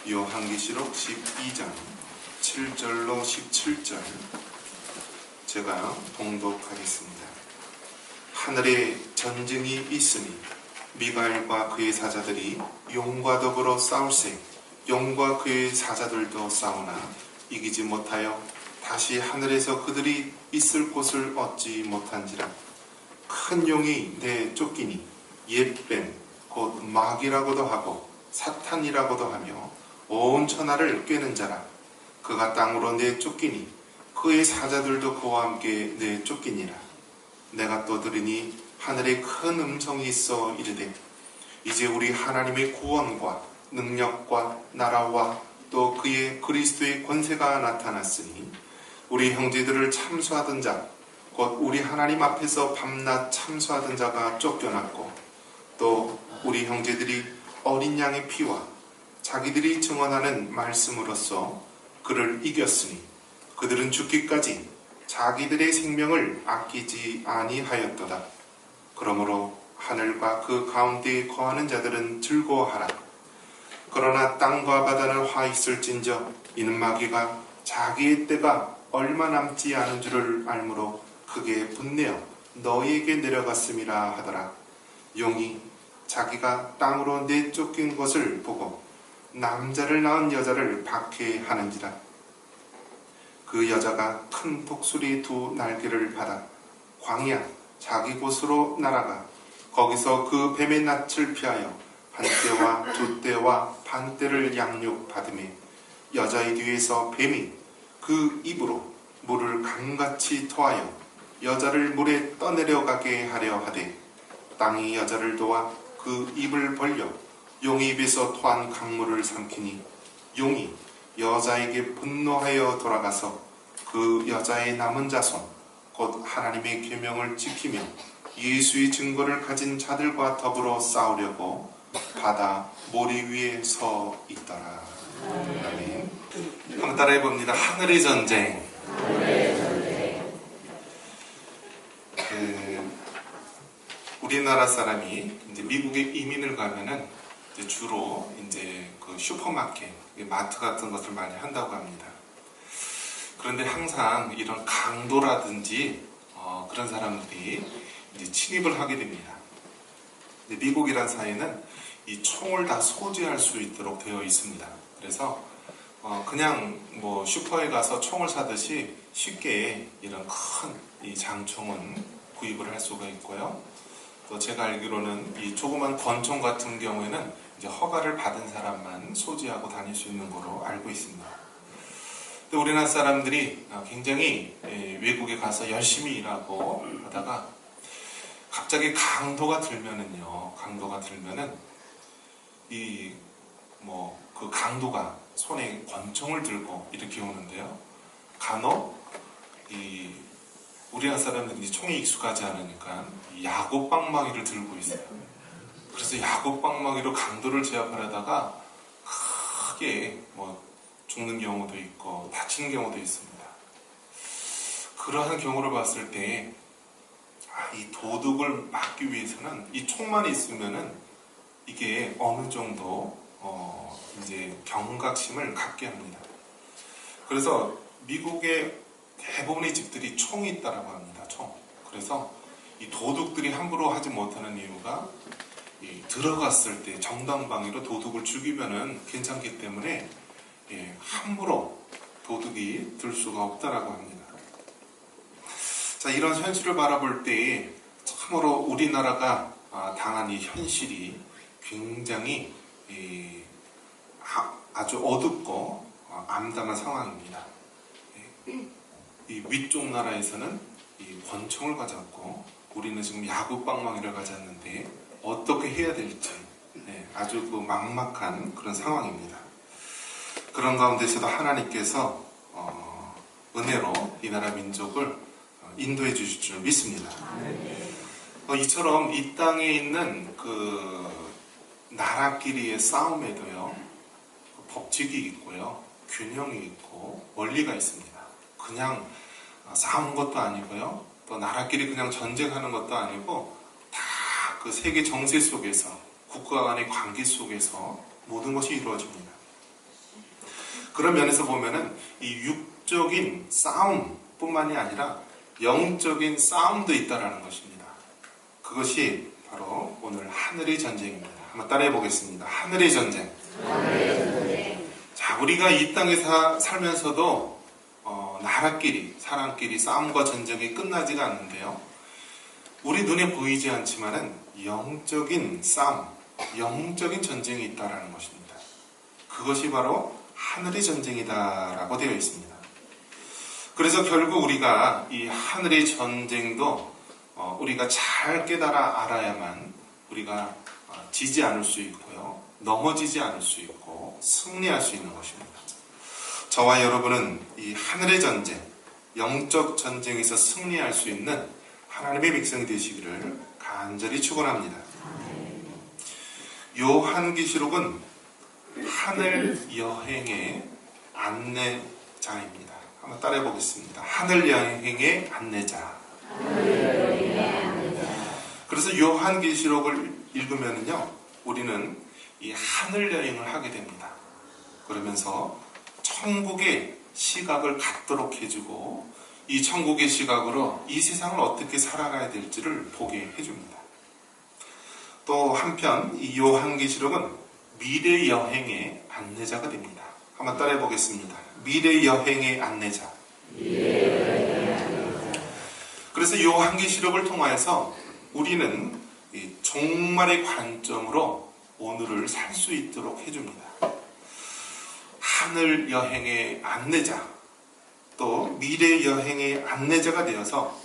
요한계시록 12장 7절로 17절 제가 봉독하겠습니다. 하늘에 전쟁이 있으니 미가엘과 그의 사자들이 용과 더불어 싸울세. 용과 그의 사자들도 싸우나 이기지 못하여 다시 하늘에서 그들이 있을 곳을 얻지 못한지라. 큰 용이 내쫓기니 옛뱀 곧 마귀라고도 하고 사탄이라고도 하며 온 천하를 꿰는 자라. 그가 땅으로 내쫓기니 그의 사자들도 그와 함께 내쫓기니라. 내가 또 들으니 하늘에 큰 음성이 있어 이르되 이제 우리 하나님의 구원과 능력과 나라와 또 그의 그리스도의 권세가 나타났으니 우리 형제들을 참수하던 자 곧 우리 하나님 앞에서 밤낮 참수하던 자가 쫓겨났고 또 우리 형제들이 어린 양의 피와 자기들이 증언하는 말씀으로써 그를 이겼으니 그들은 죽기까지 자기들의 생명을 아끼지 아니하였도다. 그러므로 하늘과 그 가운데에 거하는 자들은 즐거워하라. 그러나 땅과 바다는 화 있을진저 이는 마귀가 자기의 때가 얼마 남지 않은 줄을 알므로 크게 분내어 너희에게 내려갔음이라 하더라. 용이 자기가 땅으로 내쫓긴 것을 보고 남자를 낳은 여자를 박해하는지라. 그 여자가 큰 독수리 두 날개를 받아 광야 자기 곳으로 날아가 거기서 그 뱀의 낯을 피하여 한 떼와 두 떼와 반 떼를 양육받으며 여자의 뒤에서 뱀이 그 입으로 물을 강같이 토하여 여자를 물에 떠내려가게 하려 하되 땅이 여자를 도와 그 입을 벌려 용의 입에서 토한 강물을 삼키니 용이 여자에게 분노하여 돌아가서 그 여자의 남은 자손 곧 하나님의 계명을 지키며 예수의 증거를 가진 자들과 더불어 싸우려고 바다 모리 위에 서 있더라. 아멘. 한번 따라해 봅니다. 하늘의 전쟁. 우리나라 사람이 이제 미국에 이민을 가면은 이제 주로 이제 그 슈퍼마켓, 마트 같은 것을 많이 한다고 합니다. 그런데 항상 이런 강도라든지 그런 사람들이 이제 침입을 하게 됩니다. 근데 미국이란 사회는 이 총을 다 소지할 수 있도록 되어 있습니다. 그래서 그냥 뭐 슈퍼에 가서 총을 사듯이 쉽게 이런 큰 이 장총은 구입을 할 수가 있고요. 또 제가 알기로는 이 조그만 권총 같은 경우에는 이제 허가를 받은 사람만 소지하고 다닐 수 있는 거로 알고 있습니다. 근데 우리나라 사람들이 굉장히 외국에 가서 열심히 일하고 하다가 갑자기 강도가 들면은 그 강도가 손에 권총을 들고 이렇게 오는데요. 간혹 우리나라 사람들이 총에 익숙하지 않으니까 야구방망이를 들고 있어요. 그래서 야구방망이로 강도를 제압하려다가 크게 죽는 경우도 있고 다치는 경우도 있습니다. 그러한 경우를 봤을 때 이 도둑을 막기 위해서는 이 총만 있으면은 이게 어느 정도 이제 경각심을 갖게 합니다. 그래서 미국의 대부분의 집들이 총이 있다라고 합니다. 총. 그래서 이 도둑들이 함부로 하지 못하는 이유가 들어갔을 때 정당방위로 도둑을 죽이면은 괜찮기 때문에 함부로 도둑이 들 수가 없다라고 합니다. 자, 이런 현실을 바라볼 때 참으로 우리나라가 당한 이 현실이 굉장히 아주 어둡고 암담한 상황입니다. 이 위쪽 나라에서는 이 권총을 가졌고 우리는 지금 야구방망이를 가졌는데 어떻게 해야 될지 아주 그 막막한 그런 상황입니다. 그런 가운데서도 하나님께서 은혜로 이 나라 민족을 인도해 주실 줄 믿습니다. 이처럼 이 땅에 있는 그 나라끼리의 싸움에도요 법칙이 있고요 균형이 있고 원리가 있습니다. 그냥 싸우는 것도 아니고요 또 나라끼리 그냥 전쟁하는 것도 아니고 다 그 세계 정세 속에서 국가 간의 관계 속에서 모든 것이 이루어집니다. 그런 면에서 보면은 이 육적인 싸움뿐만이 아니라 영적인 싸움도 있다라는 것입니다. 그것이 바로 오늘 하늘의 전쟁입니다. 한번 따라해 보겠습니다. 하늘의 전쟁. 자, 우리가 이 땅에 살면서도 나라끼리, 사람끼리 싸움과 전쟁이 끝나지가 않는데요. 우리 눈에 보이지 않지만은 영적인 싸움, 영적인 전쟁이 있다라는 것입니다. 그것이 바로 하늘의 전쟁이다라고 되어 있습니다. 그래서 결국 우리가 이 하늘의 전쟁도 우리가 잘 깨달아 알아야만 우리가 지지 않을 수 있고요, 넘어지지 않을 수 있고 승리할 수 있는 것입니다. 저와 여러분은 이 하늘의 전쟁, 영적 전쟁에서 승리할 수 있는 하나님의 백성이 되시기를 간절히 축원합니다. 요한계시록은 하늘 여행의 안내자입니다. 한번 따라해 보겠습니다. 하늘 여행의 안내자. 그래서 요한계시록을 읽으면요, 우리는 이 하늘 여행을 하게 됩니다. 그러면서 천국의 시각을 갖도록 해주고, 이 천국의 시각으로 이 세상을 어떻게 살아가야 될지를 보게 해줍니다. 또 한편 이 요한계시록은 미래 여행의 안내자가 됩니다. 한번 따라해 보겠습니다. 미래 여행의 안내자. 그래서 요한계시록을 통하여서 우리는 이 종말의 관점으로 오늘을 살 수 있도록 해줍니다. 하늘 여행의 안내자, 또 미래 여행의 안내자가 되어서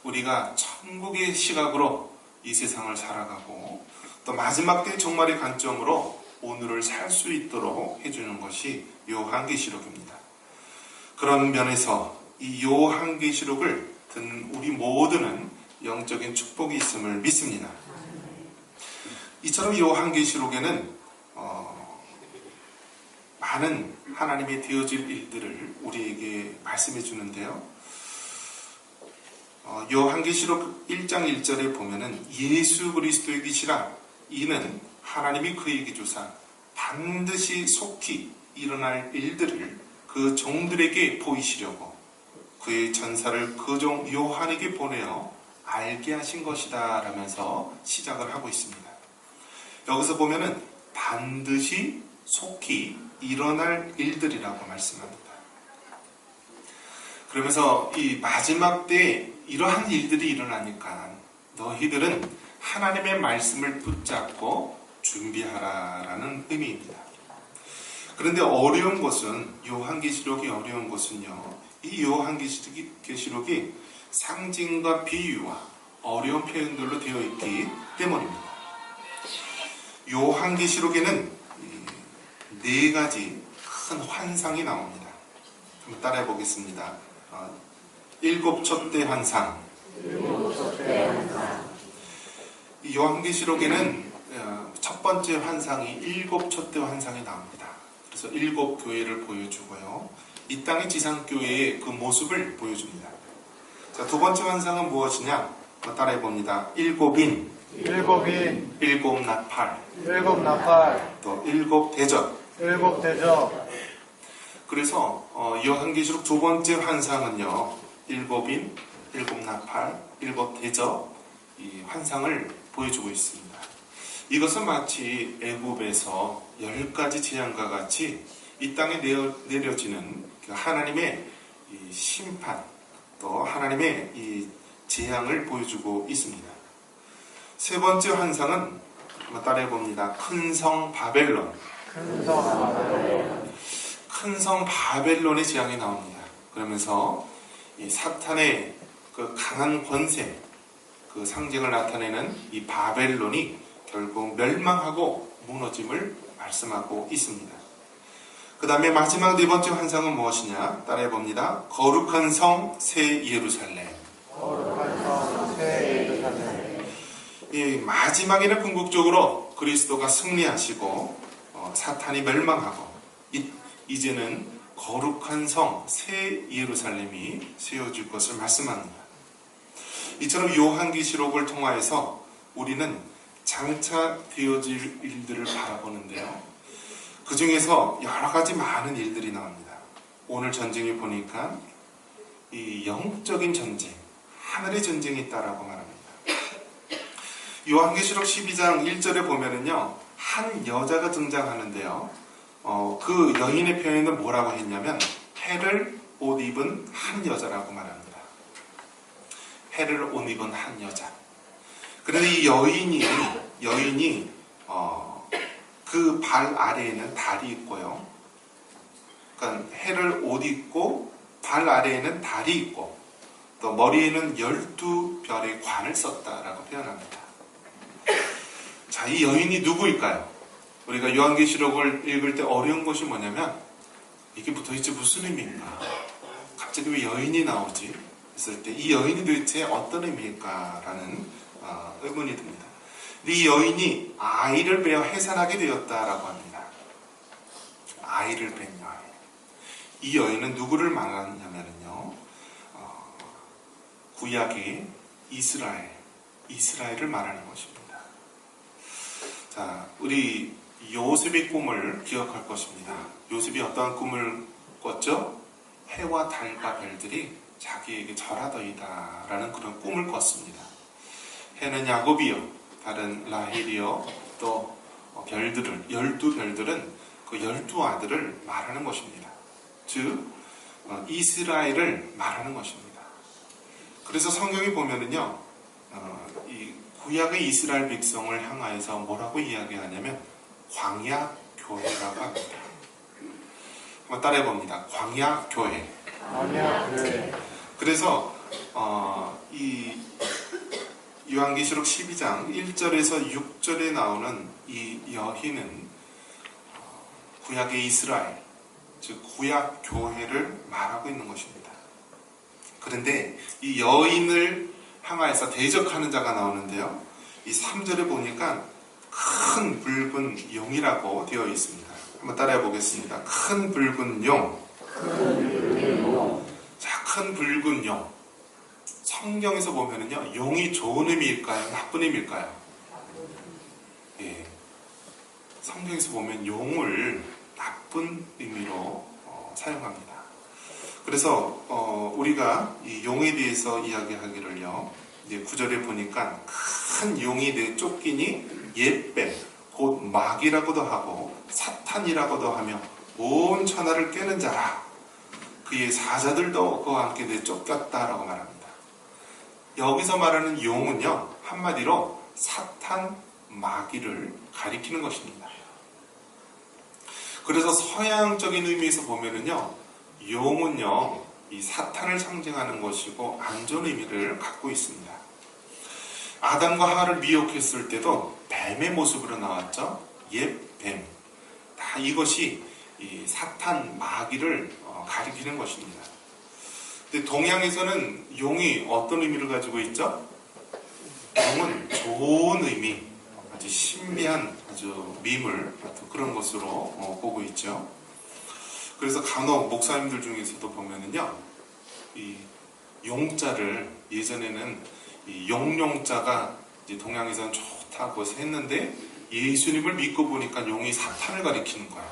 우리가 천국의 시각으로 이 세상을 살아가고, 또 마지막 때 종말의 관점으로 오늘을 살 수 있도록 해주는 것이 요한계시록입니다. 그런 면에서 이 요한계시록을 듣는 우리 모두는 영적인 축복이 있음을 믿습니다. 이처럼 요한계시록에는 많은 하나님의 되어질 일들을 우리에게 말씀해 주는데요. 요한계시록 1장 1절에 보면은 예수 그리스도의 계시라, 이는 하나님이 그에게 주사 반드시 속히 일어날 일들을 그 종들에게 보이시려고 그의 전사를 그 종 요한에게 보내어 알게 하신 것이다 라면서 시작을 하고 있습니다. 여기서 보면은 반드시 속히 일어날 일들이라고 말씀합니다. 그러면서 이 마지막 때 이러한 일들이 일어나니까 너희들은 하나님의 말씀을 붙잡고 준비하라라는 의미입니다. 그런데 어려운 것은, 요한계시록이 어려운 것은요, 이 요한계시록이 상징과 비유와 어려운 표현들로 되어 있기 때문입니다. 요한계시록에는 네 가지 큰 환상이 나옵니다. 한번 따라해 보겠습니다. 일곱 촛대 환상. 이 요한계시록에는 첫 번째 환상이 일곱 촛대 환상이 나옵니다. 그래서 일곱 교회를 보여주고요, 이 땅의 지상교회의 그 모습을 보여줍니다. 자, 두 번째 환상은 무엇이냐? 따라해 봅니다. 일곱인, 일곱 나팔, 또 일곱 대접. 그래서 요한계시록 두 번째 환상은요, 일곱인, 일곱 나팔, 일곱 대접, 이 환상을 보여주고 있습니다. 이것은 마치 애굽에서 10가지 재앙과 같이 이 땅에 내려지는 하나님의 이 심판, 또 하나님의 이 재앙을 보여주고 있습니다. 세 번째 환상은 한번 따라해 봅니다. 큰 성 바벨론. 큰 성 바벨론의 재앙이 나옵니다. 그러면서 이 사탄의 그 강한 권세, 그 상징을 나타내는 이 바벨론이 결국 멸망하고 무너짐을 말씀하고 있습니다. 그 다음에 마지막 네 번째 환상은 무엇이냐? 따라해 봅니다. 거룩한 성 새 예루살렘. 이 마지막에는 궁극적으로 그리스도가 승리하시고 사탄이 멸망하고 이제는 거룩한 성 새 예루살렘이 세워질 것을 말씀합니다. 이처럼 요한계시록을 통하여서 우리는 장차 되어질 일들을 바라보는데요, 그 중에서 여러 가지 많은 일들이 나옵니다. 오늘 전쟁에 보니까 이 영적인 전쟁, 하늘의 전쟁이 있다라고 말합니다. 요한계시록 12장 1절에 보면은요, 한 여자가 등장하는데요. 그 여인의 표현은 뭐라고 했냐면 해를 옷 입은 한 여자라고 말합니다. 해를 옷 입은 한 여자. 그런데 이 여인이 그 발 아래에는 달이 있고요. 그러니까 해를 옷 입고 발 아래에는 달이 있고 또 머리에는 12별의 관을 썼다라고 표현합니다. 자, 이 여인이 누구일까요? 우리가 요한계시록을 읽을 때 어려운 것이 뭐냐면 이게 도대체 무슨 의미인가? 갑자기 왜 여인이 나오지? 했을 때 이 여인이 도대체 어떤 의미일까라는 의문이 듭니다. 근데 이 여인이 아이를 베어 해산하게 되었다라고 합니다. 아이를 뵌 여인. 이 여인은 누구를 말하냐면요, 구약의 이스라엘을 말하는 것입니다. 자, 우리 요셉의 꿈을 기억할 것입니다. 요셉이 어떠한 꿈을 꿨죠? 해와 달과 별들이 자기에게 절하더이다 라는 그런 꿈을 꿨습니다. 해는 야곱이요, 달은 라헬이요, 또 별들은 12별들은 그 12아들을 말하는 것입니다. 즉 이스라엘을 말하는 것입니다. 그래서 성경에 보면은요, 이 구약의 이스라엘 백성을 향하여서 뭐라고 이야기하냐면 광야 교회라고 합니다. 한번 따라해 봅니다. 광야 교회. 그래서 이 요한계시록 12장 1절에서 6절에 나오는 이 여인은 구약의 이스라엘, 즉 구약 교회를 말하고 있는 것입니다. 그런데 이 여인을 향하여서 대적하는 자가 나오는데요, 이 3절에 보니까 큰 붉은 용이라고 되어 있습니다. 한번 따라해 보겠습니다. 큰 붉은 용. 자, 큰 붉은 용. 성경에서 보면은요, 용이 좋은 의미일까요? 나쁜 의미일까요? 예. 성경에서 보면 용을 나쁜 의미로 사용합니다. 그래서 우리가 이 용에 대해서 이야기하기를요, 이제 9절에 보니까 큰 용이 내쫓기니 옛뱀 곧 마귀라고도 하고 사탄이라고도 하며 온 천하를 깨는 자라. 그의 사자들도 그와 함께 내쫓겼다라고 말합니다. 여기서 말하는 용은요, 한마디로 사탄, 마귀를 가리키는 것입니다. 그래서 서양적인 의미에서 보면은요, 용은요, 이 사탄을 상징하는 것이고 안 좋은 의미를 갖고 있습니다. 아담과 하와를 미혹했을 때도 뱀의 모습으로 나왔죠. 옛 뱀. 다 이것이 이 사탄, 마귀를 가리키는 것입니다. 근데 동양에서는 용이 어떤 의미를 가지고 있죠? 용은 좋은 의미, 아주 신비한 아주 미물 같은 그런 것으로 보고 있죠. 그래서 간혹 목사님들 중에서도 보면은요, 이 용자를 예전에는 이 용자가 이제 동양에서는 좋다고 했는데 예수님을 믿고 보니까 용이 사탄을 가리키는 거야.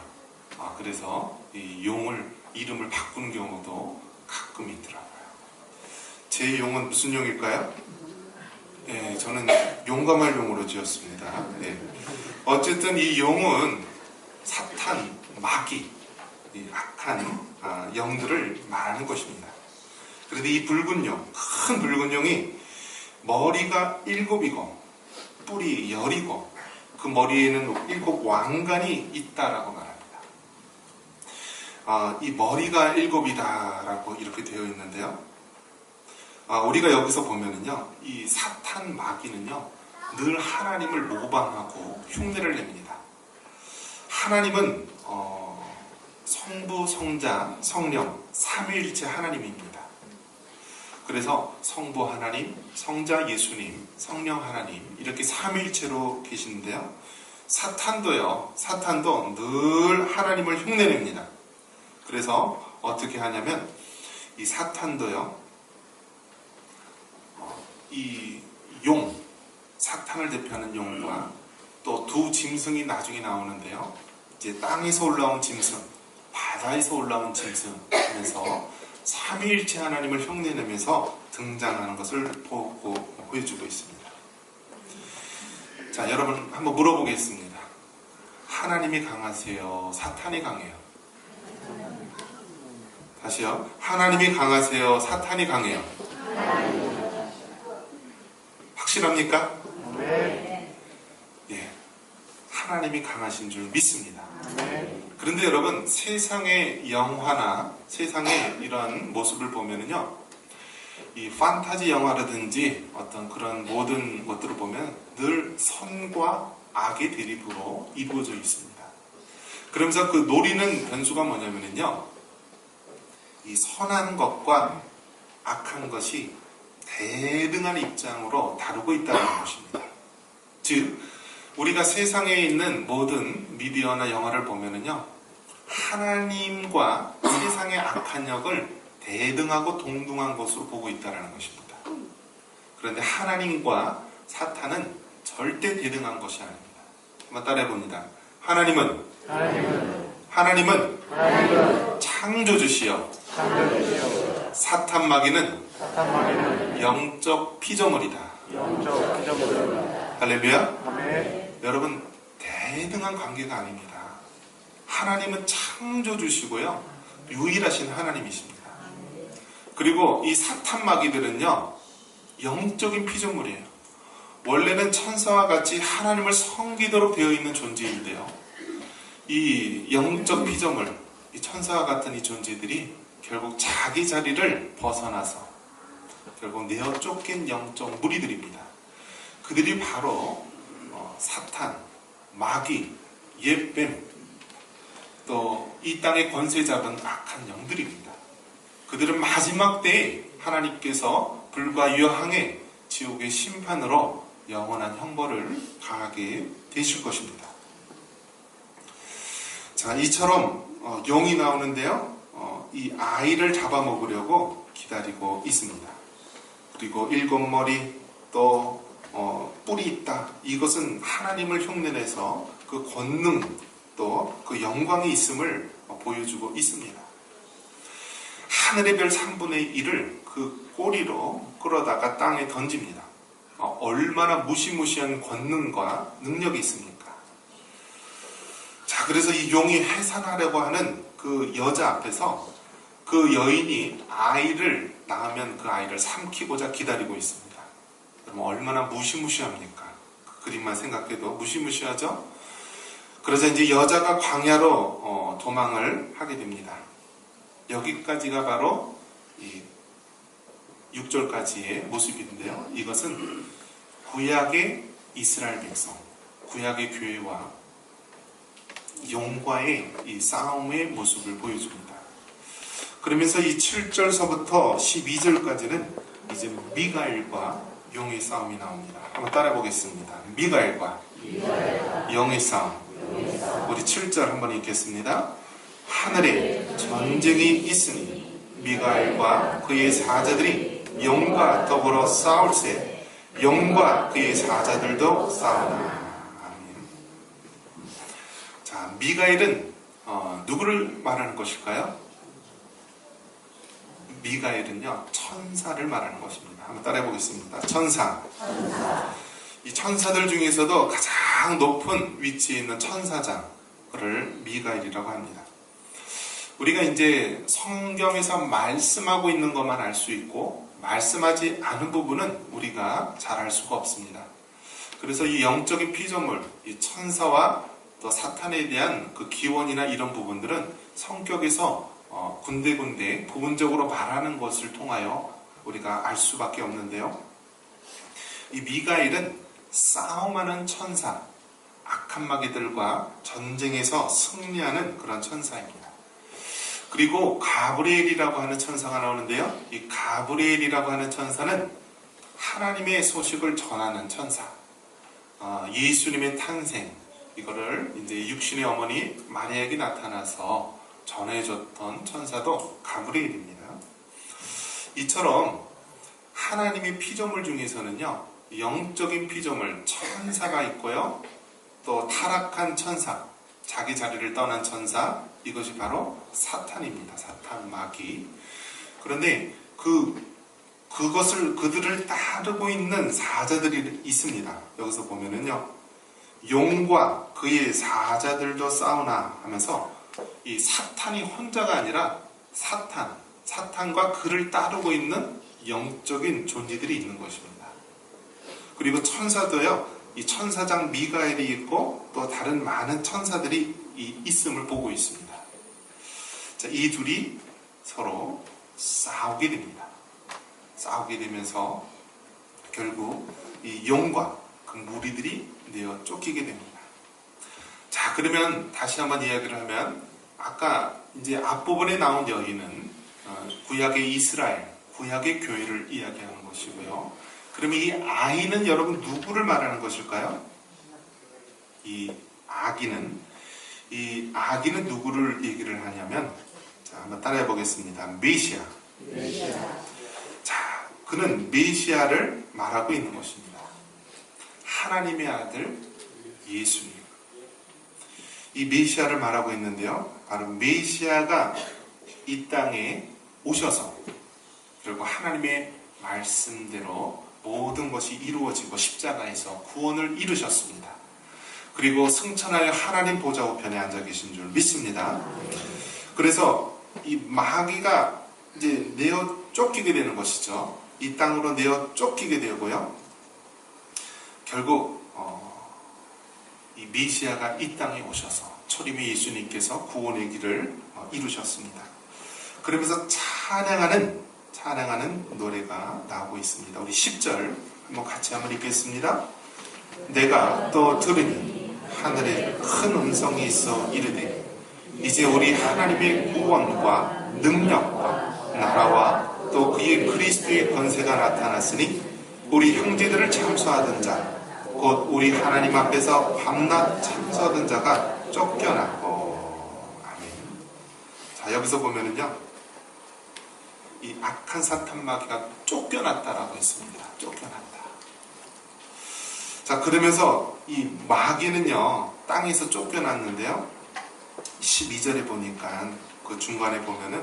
그래서 이 용을 이름을 바꾸는 경우도 가끔 있더라고요. 제 용은 무슨 용일까요? 네, 저는 용감할 용으로 지었습니다. 네. 어쨌든 이 용은 사탄, 마귀, 이 악한 영들을 말하는 것입니다. 그런데 이 붉은 용, 큰 붉은 용이 머리가 7이고 뿔이 10이고 그 머리에는 7 왕관이 있다라고 말합니다. 이 머리가 7이다라고 이렇게 되어 있는데요, 우리가 여기서 보면은요, 이 사탄 마귀는요, 늘 하나님을 모방하고 흉내를 냅니다. 하나님은 성부, 성자, 성령, 삼위일체 하나님입니다. 그래서 성부 하나님, 성자 예수님, 성령 하나님 이렇게 삼위일체로 계시는데요, 사탄도 늘 하나님을 흉내냅니다. 그래서 어떻게 하냐면 이 사탄도요, 이 사탄을 대표하는 용과 또 두 짐승이 나중에 나오는데요, 이제 땅에서 올라온 짐승, 바다에서 올라온 짐승 하면서 삼위일체 하나님을 흉내내면서 등장하는 것을 보여주고 있습니다. 자, 여러분 한번 물어보겠습니다. 하나님이 강하세요? 사탄이 강해요? 다시요. 하나님이 강하세요? 사탄이 강해요? 확실합니까? 네. 예, 하나님이 강하신 줄 믿습니다. 그런데 여러분, 세상의 영화나 세상의 이런 모습을 보면은요, 이 판타지 영화라든지 어떤 그런 모든 것들을 보면 늘 선과 악의 대립으로 이루어져 있습니다. 그러면서 그 노리는 변수가 뭐냐면요, 이 선한 것과 악한 것이 대등한 입장으로 다루고 있다는 것입니다. 즉, 우리가 세상에 있는 모든 미디어나 영화를 보면은요, 하나님과 세상의 악한 역을 대등하고 동등한 것으로 보고 있다는 것입니다. 그런데 하나님과 사탄은 절대 대등한 것이 아닙니다. 한번 따라해봅니다. 하나님은 창조주시여 사탄 마귀는 영적 피조물이다. 할렐루야. 여러분, 대등한 관계가 아닙니다. 하나님은 창조주시고요, 유일하신 하나님이십니다. 그리고 이 사탄 마귀들은요, 영적인 피조물이에요. 원래는 천사와 같이 하나님을 섬기도록 되어 있는 존재인데요, 이 영적 피조물, 이 천사와 같은 이 존재들이 결국 자기 자리를 벗어나서 결국 내어 쫓긴 영적 무리들입니다. 그들이 바로 사탄, 마귀, 옛뱀, 또 이 땅의 권세 잡은 악한 영들입니다. 그들은 마지막 때에 하나님께서 불과 유황의 지옥의 심판으로 영원한 형벌을 당하게 되실 것입니다. 자, 이처럼 용이 나오는데요, 이 아이를 잡아먹으려고 기다리고 있습니다. 그리고 7머리, 또 뿔이 있다. 이것은 하나님을 흉내내서 그 권능, 또 그 영광이 있음을 보여주고 있습니다. 하늘의 별 3분의 1을 그 꼬리로 끌어다가 땅에 던집니다. 얼마나 무시무시한 권능과 능력이 있습니까? 자, 그래서 이 용이 해산하려고 하는 그 여자 앞에서 그 여인이 아이를 낳으면 그 아이를 삼키고자 기다리고 있습니다. 그럼 얼마나 무시무시합니까? 그 그림만 생각해도 무시무시하죠? 그래서 이제 여자가 광야로 도망을 하게 됩니다. 여기까지가 바로 이 6절까지의 모습인데요, 이것은 구약의 이스라엘 백성, 구약의 교회와 용과의 이 싸움의 모습을 보여줍니다. 그러면서 이 7절서부터 12절까지는 이제 미가엘과 용의 싸움이 나옵니다. 한번 따라 보겠습니다. 미가엘과 용의 싸움. 우리 7절 한번 읽겠습니다. 하늘에 전쟁이 있으니 미가엘과 그의 사자들이 용과 더불어 싸울세 용과 그의 사자들도 싸우나. 아멘. 자, 미가엘은 누구를 말하는 것일까요? 미가엘은요, 천사를 말하는 것입니다. 한번 따라해 보겠습니다. 천사. 이 천사들 중에서도 가장 높은 위치에 있는 천사장을 미가엘이라고 합니다. 우리가 이제 성경에서 말씀하고 있는 것만 알 수 있고 말씀하지 않은 부분은 우리가 잘 알 수가 없습니다. 그래서 이 영적인 피조물, 이 천사와 또 사탄에 대한 그 기원이나 이런 부분들은 성격에서 군데군데 부분적으로 말하는 것을 통하여 우리가 알 수밖에 없는데요, 이 미가엘은 싸움하는 천사, 악한 마귀들과 전쟁에서 승리하는 그런 천사입니다. 그리고 가브리엘이라고 하는 천사가 나오는데요, 이 가브리엘이라고 하는 천사는 하나님의 소식을 전하는 천사, 예수님의 탄생, 이거를 이제 육신의 어머니 마리아에게 나타나서 전해줬던 천사도 가브리엘입니다. 이처럼 하나님의 피조물 중에서는요, 영적인 피조물, 천사가 있고요, 또 타락한 천사, 자기 자리를 떠난 천사, 이것이 바로 사탄입니다. 사탄, 마귀. 그런데 그들을 따르고 있는 사자들이 있습니다. 여기서 보면은요, 용과 그의 사자들도 싸우나 하면서 이 사탄이 혼자가 아니라 사탄과 그를 따르고 있는 영적인 존재들이 있는 것입니다. 그리고 천사도요, 이 천사장 미가엘이 있고 또 다른 많은 천사들이 있음을 보고 있습니다. 자, 이 둘이 서로 싸우게 됩니다. 싸우게 되면서 결국 이 용과 그 무리들이 내어 쫓기게 됩니다. 자, 그러면 다시 한번 이야기를 하면, 아까 이제 앞부분에 나온 여인은 구약의 이스라엘, 구약의 교회를 이야기하는 것이고요. 그러면 이 아이는 여러분 누구를 말하는 것일까요? 이 아기는 누구를 얘기를 하냐면, 자, 한번 따라해 보겠습니다. 메시아. 자, 그는 메시아를 말하고 있는 것입니다. 하나님의 아들 예수님. 이 메시아를 말하고 있는데요, 바로 메시아가 이 땅에 오셔서 그리고 하나님의 말씀대로 모든 것이 이루어지고 십자가에서 구원을 이루셨습니다. 그리고 승천하여 하나님 보좌 우편에 앉아 계신 줄 믿습니다. 그래서 이 마귀가 이제 내어 쫓기게 되는 것이죠. 이 땅으로 내어 쫓기게 되고요. 결국 이 메시아가 이 땅에 오셔서 초림의 예수님께서 구원의 길을 이루셨습니다. 그러면서 찬양하는 노래가 나오고 있습니다. 우리 10절 한번 같이 한번 읽겠습니다. 내가 또 들으니 하늘에 큰 음성이 있어 이르되 이제 우리 하나님의 구원과 능력과 나라와 또 그의 그리스도의 권세가 나타났으니 우리 형제들을 참소하던 자 곧 우리 하나님 앞에서 밤낮 참소하던 자가 쫓겨나고. 아멘. 자, 여기서 보면은요, 이 악한 사탄 마귀가 쫓겨났다라고 했습니다. 쫓겨났다. 자, 그러면서 이 마귀는요, 땅에서 쫓겨났는데요, 12절에 보니까 그 중간에 보면은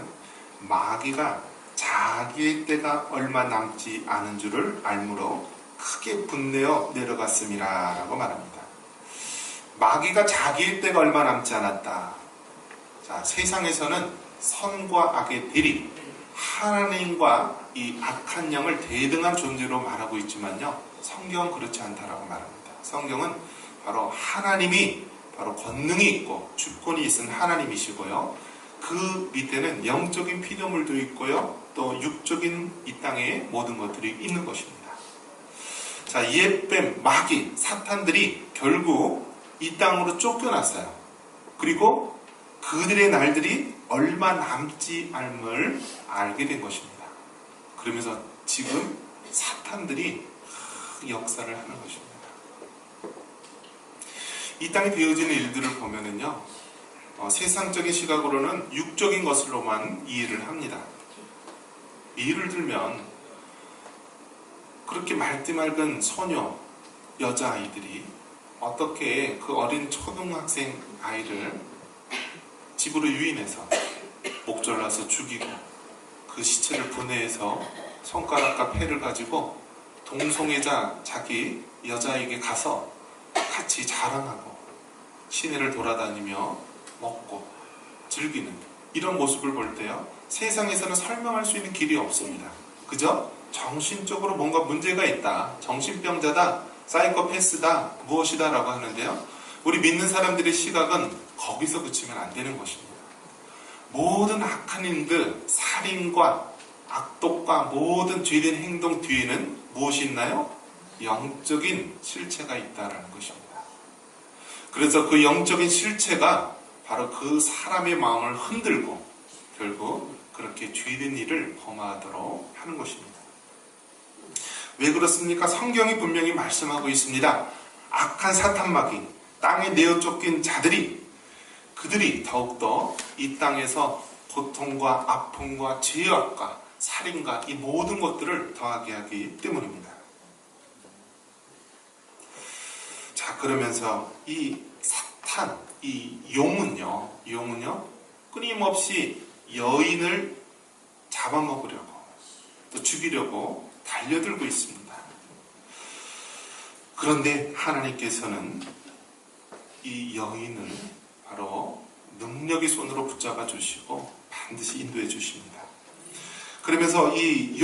마귀가 자기의 때가 얼마 남지 않은 줄을 알므로 크게 분내어 내려갔음이라 라고 말합니다. 마귀가 자기의 때가 얼마 남지 않았다. 자, 세상에서는 선과 악의 대립, 하나님과 이 악한 영을 대등한 존재로 말하고 있지만요, 성경은 그렇지 않다라고 말합니다. 성경은 바로 하나님이 바로 권능이 있고 주권이 있은 하나님이시고요, 그 밑에는 영적인 피조물도 있고요, 또 육적인 이 땅에 모든 것들이 있는 것입니다. 자, 옛뱀, 마귀, 사탄들이 결국 이 땅으로 쫓겨났어요. 그리고 그들의 날들이 얼마 남지 않음을 알게 된 것입니다. 그러면서 지금 사탄들이 역사를 하는 것입니다. 이 땅에 되어지는 일들을 보면은요, 세상적인 시각으로는 육적인 것으로만 이해를 합니다. 예를 들면 그렇게 말띠맑은 소녀, 여자아이들이 어떻게 그 어린 초등학생 아이를 집으로 유인해서 목졸라서 죽이고 그 시체를 분해해서 손가락과 폐를 가지고 동성애자 자기 여자에게 가서 같이 자랑하고 시내를 돌아다니며 먹고 즐기는 이런 모습을 볼 때요, 세상에서는 설명할 수 있는 길이 없습니다. 그죠? 정신적으로 뭔가 문제가 있다, 정신병자다, 사이코패스다, 무엇이다 라고 하는데요, 우리 믿는 사람들의 시각은 거기서 그치면 안 되는 것입니다. 모든 악한 일들, 살인과 악독과 모든 죄된 행동 뒤에는 무엇이 있나요? 영적인 실체가 있다라는 것입니다. 그래서 그 영적인 실체가 바로 그 사람의 마음을 흔들고 결국 그렇게 죄된 일을 범하도록 하는 것입니다. 왜 그렇습니까? 성경이 분명히 말씀하고 있습니다. 악한 사탄 마귀, 땅에 내어 쫓긴 자들이, 그들이 더욱더 이 땅에서 고통과 아픔과 죄악과 살인과 이 모든 것들을 더하게 하기 때문입니다. 자, 그러면서 이 사탄, 이 용은요 끊임없이 여인을 잡아먹으려고 또 죽이려고 달려들고 있습니다. 그런데 하나님께서는 이 여인을 바로 능력의 손으로 붙잡아 주시고 반드시 인도해 주십니다. 그러면서 이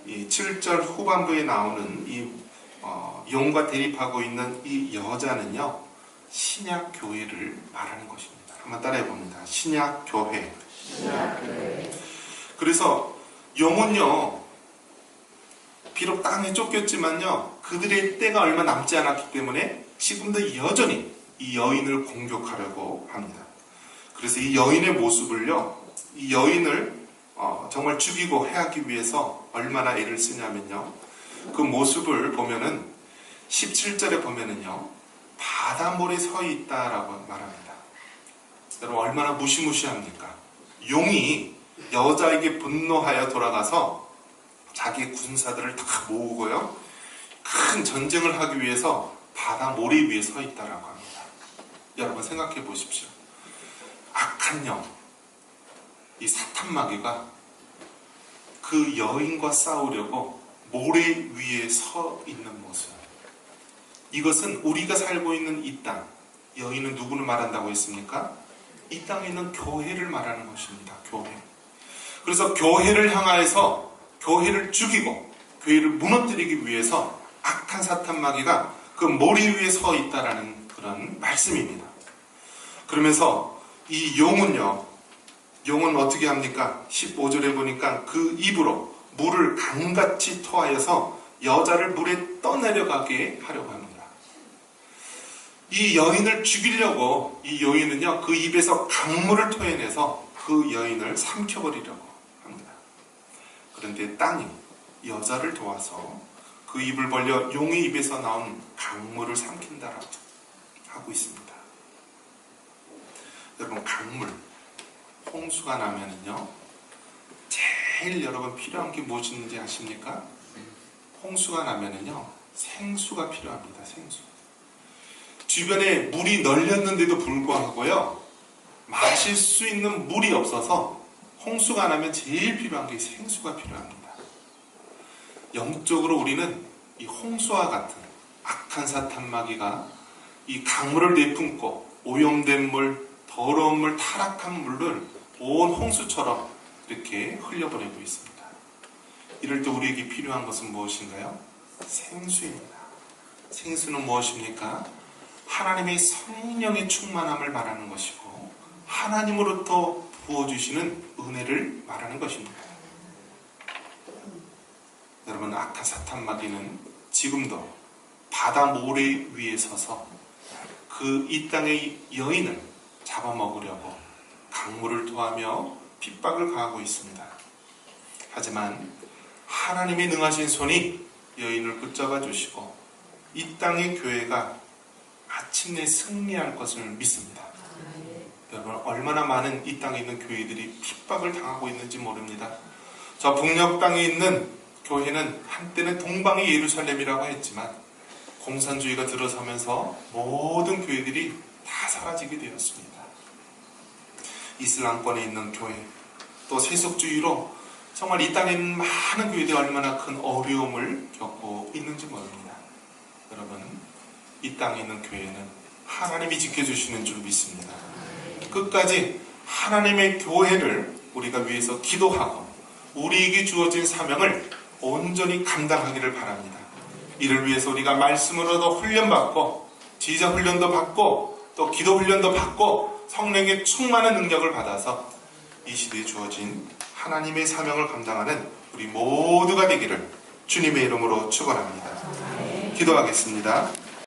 7절 후반부에 나오는 이 용과 대립하고 있는 이 여자는요 신약 교회를 말하는 것입니다. 한번 따라해 봅니다. 신약 교회. 그래서 용은요 비록 땅에 쫓겼지만요 그들의 때가 얼마 남지 않았기 때문에 지금도 여전히 이 여인을 공격하려고 합니다. 그래서 이 여인의 모습을요 이 여인을 정말 죽이고 해하기 위해서 얼마나 애를 쓰냐면요 그 모습을 보면은 17절에 보면은요 바다모래 서 있다라고 말합니다. 여러분 얼마나 무시무시합니까? 용이 여자에게 분노하여 돌아가서 자기 군사들을 다 모으고요 큰 전쟁을 하기 위해서 바다모래 위에 서 있다라고 합니다. 여러분 생각해 보십시오. 악한 영, 이 사탄마귀가 그 여인과 싸우려고 모래 위에 서 있는 모습. 이것은 우리가 살고 있는 이 땅, 여인은 누구를 말한다고 했습니까? 이 땅에 있는 교회를 말하는 것입니다. 교회. 그래서 교회를 향하여서 교회를 죽이고 교회를 무너뜨리기 위해서 악한 사탄마귀가 그 모래 위에 서 있다라는 그런 말씀입니다. 그러면서 이 용은 어떻게 합니까? 15절에 보니까 그 입으로 물을 강같이 토하여서 여자를 물에 떠내려가게 하려고 합니다. 이 여인을 죽이려고 이 여인은요 그 입에서 강물을 토해내서 그 여인을 삼켜버리려고 합니다. 그런데 땅이 여자를 도와서 그 입을 벌려 용의 입에서 나온 강물을 삼킨다라고 하고 있습니다. 여러분 강물, 홍수가 나면은요 제일 여러분 필요한 게 무엇인지 아십니까? 홍수가 나면은요 생수가 필요합니다. 생수. 주변에 물이 널렸는데도 불구하고요 마실 수 있는 물이 없어서 홍수가 나면 제일 필요한 게 생수가 필요합니다. 영적으로 우리는 이 홍수와 같은 악한 사탄마귀가 이 강물을 내뿜고 오염된 물, 더러운 물, 타락한 물을 온 홍수처럼 이렇게 흘려보내고 있습니다. 이럴 때 우리에게 필요한 것은 무엇인가요? 생수입니다. 생수는 무엇입니까? 하나님의 성령의 충만함을 말하는 것이고 하나님으로부터 부어주시는 은혜를 말하는 것입니다. 여러분 악한 사탄마귀는 지금도 바다 모래 위에 서서 그 이 땅의 여인을 잡아먹으려고 강물을 토하며 핍박을 가하고 있습니다. 하지만 하나님의 능하신 손이 여인을 붙잡아 주시고 이 땅의 교회가 마침내 승리할 것을 믿습니다. 여러분 얼마나 많은 이 땅에 있는 교회들이 핍박을 당하고 있는지 모릅니다. 저 북녘 땅에 있는 교회는 한때는 동방의 예루살렘이라고 했지만 공산주의가 들어서면서 모든 교회들이 다 사라지게 되었습니다. 이슬람권에 있는 교회, 또 세속주의로 정말 이 땅에 있는 많은 교회들이 얼마나 큰 어려움을 겪고 있는지 모릅니다. 여러분, 이 땅에 있는 교회는 하나님이 지켜주시는 줄 믿습니다. 끝까지 하나님의 교회를 우리가 위해서 기도하고 우리에게 주어진 사명을 온전히 감당하기를 바랍니다. 이를 위해서 우리가 말씀으로도 훈련받고 지휘자 훈련도 받고 또 기도 훈련도 받고 성령의 충만한 능력을 받아서 이 시대에 주어진 하나님의 사명을 감당하는 우리 모두가 되기를 주님의 이름으로 축원합니다. 기도하겠습니다.